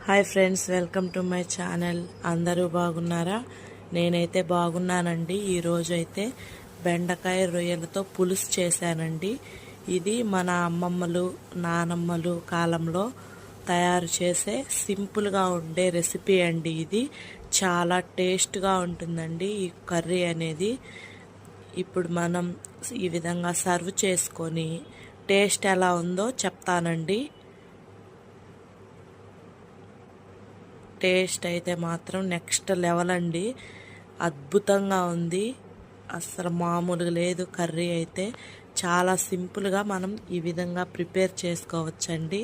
Hi friends, welcome to my channel. అందరూ బాగున్నారా? నేనైతే బాగున్నానండి. ఈరోజు అయితే బెండకాయ రొయ్యలతో పులుసు చేశానండి. ఇది మన అమ్మమ్మలు నానమ్మలు కాలంలో తయారు చేసే సింపుల్గా ఉండే రెసిపీ అండి. ఇది చాలా టేస్ట్గా ఉంటుందండి ఈ కర్రీ అనేది. ఇప్పుడు మనం ఈ విధంగా సర్వ్ చేసుకొని టేస్ట్ ఎలా ఉందో చెప్తానండి. టేస్ట్ అయితే మాత్రం నెక్స్ట్ లెవెల్ అండి. అద్భుతంగా ఉంది. అస్సలు మామూలుగా లేదు. కర్రీ అయితే చాలా సింపుల్గా మనం ఈ విధంగా ప్రిపేర్ చేసుకోవచ్చండి.